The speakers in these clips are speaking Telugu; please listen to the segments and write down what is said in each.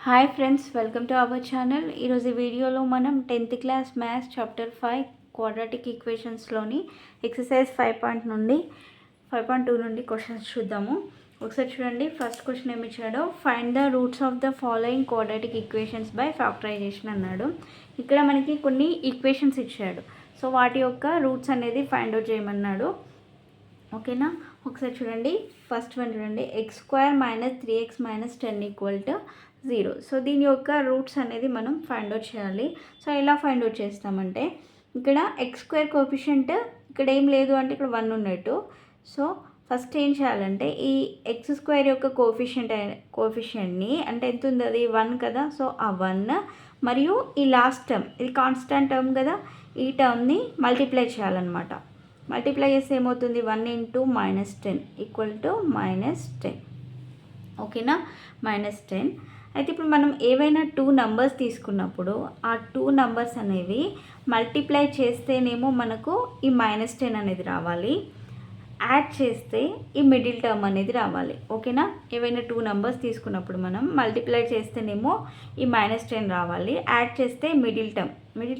Hi friends, welcome to our channel. ఈరోజు వీడియోలో మనం 10th class maths chapter 5 quadratic ఈక్వేషన్స్లోని ఎక్సర్సైజ్ 5.2 నుండి క్వశ్చన్స్ చూద్దాము. ఒకసారి చూడండి. ఫస్ట్ క్వశ్చన్ ఏమి ఇచ్చాడో, find the roots of the following quadratic equations by factorisation అన్నాడు. ఇక్కడ మనకి కొన్ని ఈక్వేషన్స్ ఇచ్చాడు. సో వాటి యొక్క రూట్స్ అనేది ఫైండ్ అవుట్ చేయమన్నాడు. ఓకేనా, ఒకసారి చూడండి. ఫస్ట్ వన్ చూడండి, x² - 3x - 10 = 0. సో దీని యొక్క రూట్స్ అనేది మనం ఫైండ్ అవుట్ చేయాలి. సో ఎలా ఫైండ్ అవుట్ చేస్తామంటే, ఇక్కడ x² కోఎఫిషియంట్ ఇక్కడ ఏం లేదు అంటే ఇక్కడ 1 ఉన్నట్టు. సో ఫస్ట్ ఏం చేయాలంటే ఈ x² యొక్క కోఎఫిషియంట్ని అంటే ఎంత ఉంది, అది 1 కదా. సో ఆ 1 మరియు ఈ లాస్ట్ టర్మ్, ఇది కాన్స్టాంట్ టర్మ్ కదా, ఈ టర్మ్ని మల్టిప్లై చేయాలన్నమాట. మల్టిప్లై చేస్తే ఏమవుతుంది, 1 × -10 = -10. ఓకేనా, -10. అయితే ఇప్పుడు మనం ఏవైనా 2 నంబర్స్ తీసుకున్నప్పుడు ఆ 2 నంబర్స్ అనేవి మల్టిప్లై చేస్తేనేమో మనకు ఈ -10 అనేది రావాలి, యాడ్ చేస్తే ఈ మిడిల్ టర్మ్ అనేది రావాలి. ఓకేనా, ఏవైనా 2 నంబర్స్ తీసుకున్నప్పుడు మనం మల్టిప్లై చేస్తేనేమో ఈ -10 రావాలి, యాడ్ చేస్తే మిడిల్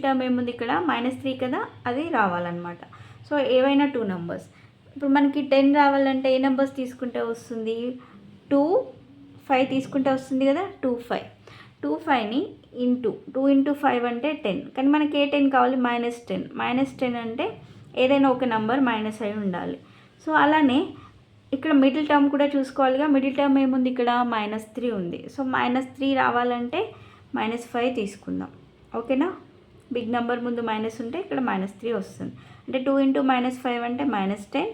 టర్మ్ ఏముంది ఇక్కడ -3 కదా, అది రావాలన్నమాట. సో ఏవైనా 2 నంబర్స్, ఇప్పుడు మనకి 10 రావాలంటే ఏ నెంబర్స్ తీసుకుంటే వస్తుంది, 2, 5 తీసుకుంటే వస్తుంది కదా. 2, 5. 2, 5ని 2 × 5 అంటే 10. కానీ మనకి ఏ 10 కావాలి, -10. -10 అంటే ఏదైనా ఒక నెంబర్ మైనస్ అయి ఉండాలి. సో అలానే ఇక్కడ మిడిల్ టర్మ్ కూడా చూసుకోవాలిగా. మిడిల్ టర్మ్ ఏముంది ఇక్కడ, -3 ఉంది. సో -3 రావాలంటే -5 తీసుకుందాం. ఓకేనా, బిగ్ నెంబర్ ముందు మైనస్ ఉంటే ఇక్కడ -3 వస్తుంది. అంటే 2 × -5 అంటే -10,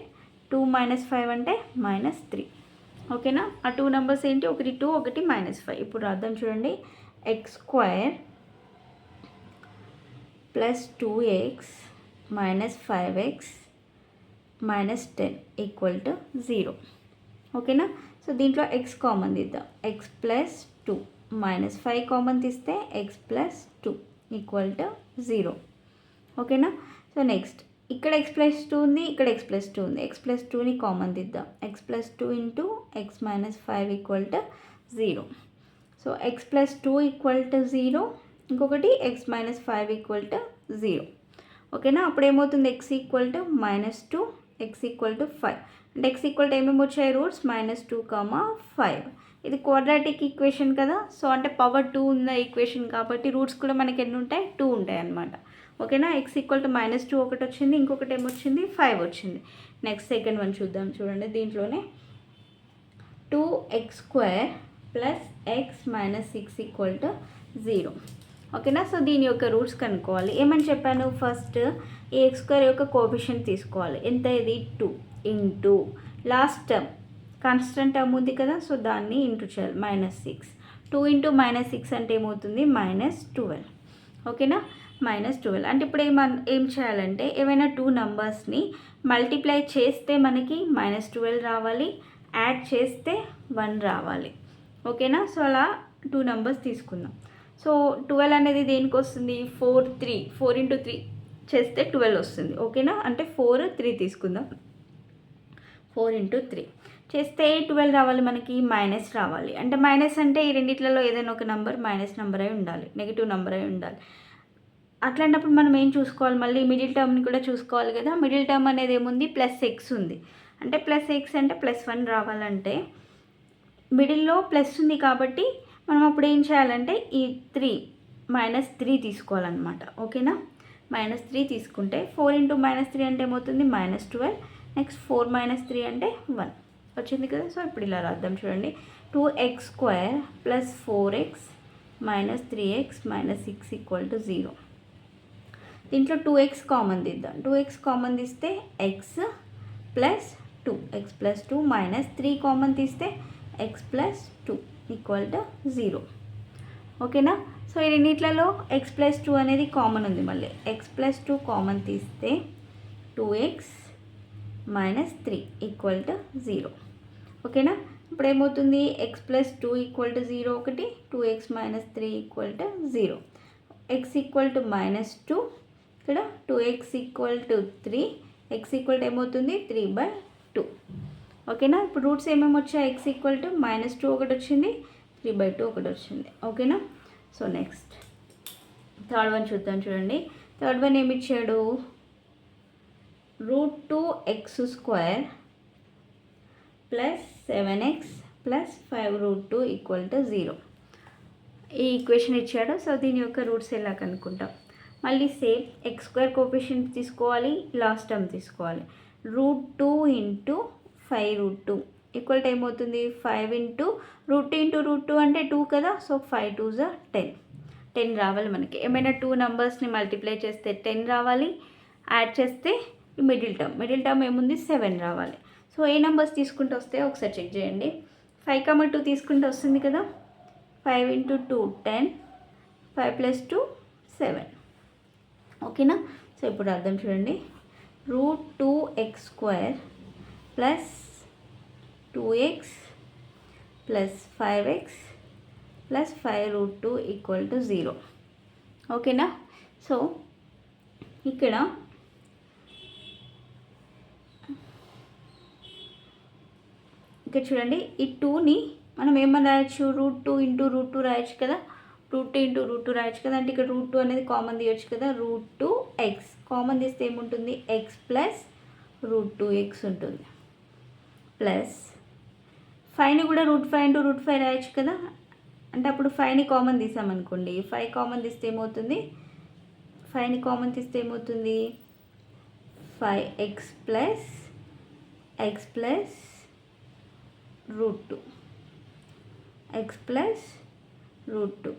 2 - 5 అంటే -3. ఓకేనా, ఆ 2 నెంబర్స్ ఏంటి, ఒకటి 2, ఒకటి -5. ఇప్పుడు రాద్దాం చూడండి. x² + 2x - 5x - 10 = 0. ఓకేనా, సో దీంట్లో x కామన్ తీద్దాం. x + 2 -5 కామన్ తీస్తే x + 2 = 0. ఓకేనా, సో నెక్స్ట్ ఇక్కడ x + 2 ఉంది, ఇక్కడ x + 2 ఉంది. x + 2ని కామన్ తీద్దాం. x + 2 × x - 5 = 0. సో x + 2 = 0, ఇంకొకటి x - 5 = 0. ఓకేనా, అప్పుడు ఏమవుతుంది, x = -2, x = 5. అంటే x = ఏమేమి వచ్చాయి రూట్స్, -2, 5. ఇది క్వాడ్రాటిక్ ఈక్వేషన్ కదా. సో అంటే పవర్ 2 ఉన్న ఈక్వేషన్ కాబట్టి రూట్స్ కూడా మనకి ఎన్ని ఉంటాయి, 2 ఉంటాయి అన్నమాట. ఓకేనా, x = -2 ఒకటి వచ్చింది, ఇంకొకటి ఏమొచ్చింది, 5 వచ్చింది. నెక్స్ట్ సెకండ్ వన్ చూద్దాం చూడండి. దీంట్లోనే 2x² + x - 6 = 0. ఓకేనా, సో దీని యొక్క రూట్స్ కనుక్కోవాలి. ఏమని చెప్పాను, ఫస్ట్ ఈ x² యొక్క కోఎఫిషియంట్ తీసుకోవాలి. ఎంత, ఇది 2 into last term constant term ఉంది కదా, సో దాన్ని ఇంటూ చేయాలి, -6. 2 × -6 అంటే ఏమవుతుంది, -12. ఓకేనా, -12 అంటే ఇప్పుడు ఏం చేయాలంటే ఏవైనా 2 నంబర్స్ని మల్టిప్లై చేస్తే మనకి -12 రావాలి, యాడ్ చేస్తే 1 రావాలి. ఓకేనా, సో అలా 2 నంబర్స్ తీసుకుందాం. సో 12 అనేది దేనికి వస్తుంది, 4 × 3 చేస్తే 12 వస్తుంది. ఓకేనా, అంటే 4, 3 తీసుకుందాం. 4 × 3 చేస్తే 12 రావాలి, మనకి మైనస్ రావాలి. అంటే మైనస్ అంటే ఈ రెండిట్లలో ఏదైనా ఒక నెంబర్ మైనస్ నెంబర్ అయి ఉండాలి, నెగిటివ్ నెంబర్ అయి ఉండాలి. అట్లాంటప్పుడు మనం ఏం చూసుకోవాలి, మళ్ళీ మిడిల్ టర్మ్ని కూడా చూసుకోవాలి కదా. మిడిల్ టర్మ్ అనేది ఏముంది, +x ఉంది. అంటే +x అంటే +1 రావాలంటే మిడిల్లో ప్లస్ ఉంది కాబట్టి మనం అప్పుడు ఏం చేయాలంటే ఈ -3 తీసుకోవాలన్నమాట. ఓకేనా, -3 తీసుకుంటే 4 × -3 అంటే ఏమవుతుంది, -12. నెక్స్ట్ 4 - 3 అంటే 1 వచ్చింది కదా. సో ఇప్పుడు ఇలా రాద్దాం చూడండి. 2x² + 4x - 3x - 6 = 0. దీంట్లో 2x కామన్ తీద్దాం. 2x కామన్ తీస్తే x + 2, x + 2 - 3 కామన్ తీస్తే x + 2 = 0. ఓకేనా, సో ఈ రెండిట్లలో x + 2 అనేది కామన్ ఉంది. మళ్ళీ x + 2 కామన్ తీస్తే 2x - 3 = 0. ఓకేనా, ఇప్పుడు ఏమవుతుంది, x + 2 = 0 ఒకటి, 2x - 3 = 0. x = -2, ఇక్కడ 2x = 3, x ఏమవుతుంది, 3/2. ఓకేనా, ఇప్పుడు రూట్స్ ఏమేమి వచ్చాయి, x = -2 ఒకటి వచ్చింది, 3/2 ఒకటి వచ్చింది. ఓకేనా. సో నెక్స్ట్ థర్డ్ వన్ చూద్దాం. చూడండి, థర్డ్ వన్ ఏమి ఇచ్చాడు, √2x² + 7x + 5√2 = 0. ఈ ఈక్వేషన్ ఇచ్చాడు. సో దీని యొక్క రూట్స్ ఎలా కనుక్కుంటాం. మళ్ళీ సేమ్ x² కోఎఫిషియంట్ తీసుకోవాలి, లాస్ట్ టర్మ్ తీసుకోవాలి. √2 × 5√2 ఈక్వల్ ఏమవుతుంది, 5 × √2 అంటే 2 కదా. సో 5 2s 10 రావాలి మనకి. ఏమైనా 2 నెంబర్స్ని మల్టిప్లై చేస్తే 10 రావాలి, యాడ్ చేస్తే మిడిల్ టర్మ్ ఏముంది 7 రావాలి. సో ఏ నెంబర్స్ తీసుకుంటూ వస్తే ఒకసారి చెక్ చేయండి. 5, 2 తీసుకుంటూ వస్తుంది కదా. 5 × 2 10, 5 + 2 7. ఓకేనా. సో ఇప్పుడు అర్థం చూడండి, √2x² + 2x + 5x + 5√2 = 0. ఓకేనా. సో ఇక్కడ చూడండి, ఈ 2ని మనం ఏమని రాయొచ్చు, √2 × √2 రాయొచ్చు కదా. √2 × √2 రాయొచ్చు కదా. అంటే ఇక్కడ √2 అనేది కామన్ తీయొచ్చు కదా. √2x కామన్ తీస్తే ఏముంటుంది, x + √2x ఉంటుంది. ప్లస్ 5ని కూడా √5 × √5 రాయొచ్చు కదా. అంటే అప్పుడు 5ని కామన్ తీసామనుకోండి, 5 కామన్ తీస్తే ఏమవుతుంది, 5ని కామన్ తీస్తే ఏమవుతుంది, 5x + x + √2 x + √2.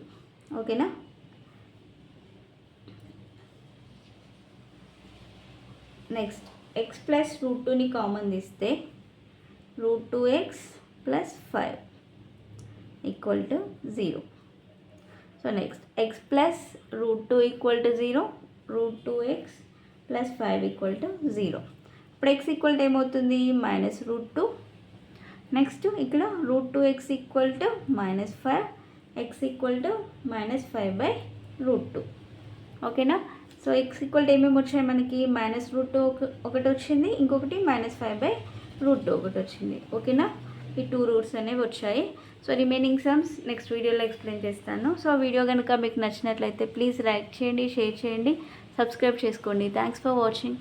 ఓకేనా. నెక్స్ట్ x + √2ని కామన్ తీస్తే √2x + 5 = 0. So next x + √2 = 0, √2x + 5 = 0. ఇప్పుడు x ఏమవుతుంది, -√2. నెక్స్ట్ ఇక్కడ √2x = -5, x -5/√2. ఓకేనా. సో x ఏమేమి వచ్చాయి మనకి, -√2 ఒకటి వచ్చింది, ఇంకొకటి -5/√2 ఒకటి వచ్చింది. ఓకేనా. ఈ 2 రూట్స్ అనేవి వచ్చాయి. సో రిమైనింగ్ సమ్స్ నెక్స్ట్ వీడియోలో ఎక్స్ప్లెయిన్ చేస్తాను. సో వీడియో కనుక మీకు నచ్చినట్లయితే ప్లీజ్ లైక్ చేయండి, షేర్ చేయండి, సబ్స్క్రైబ్ చేసుకోండి. Thanks for watching.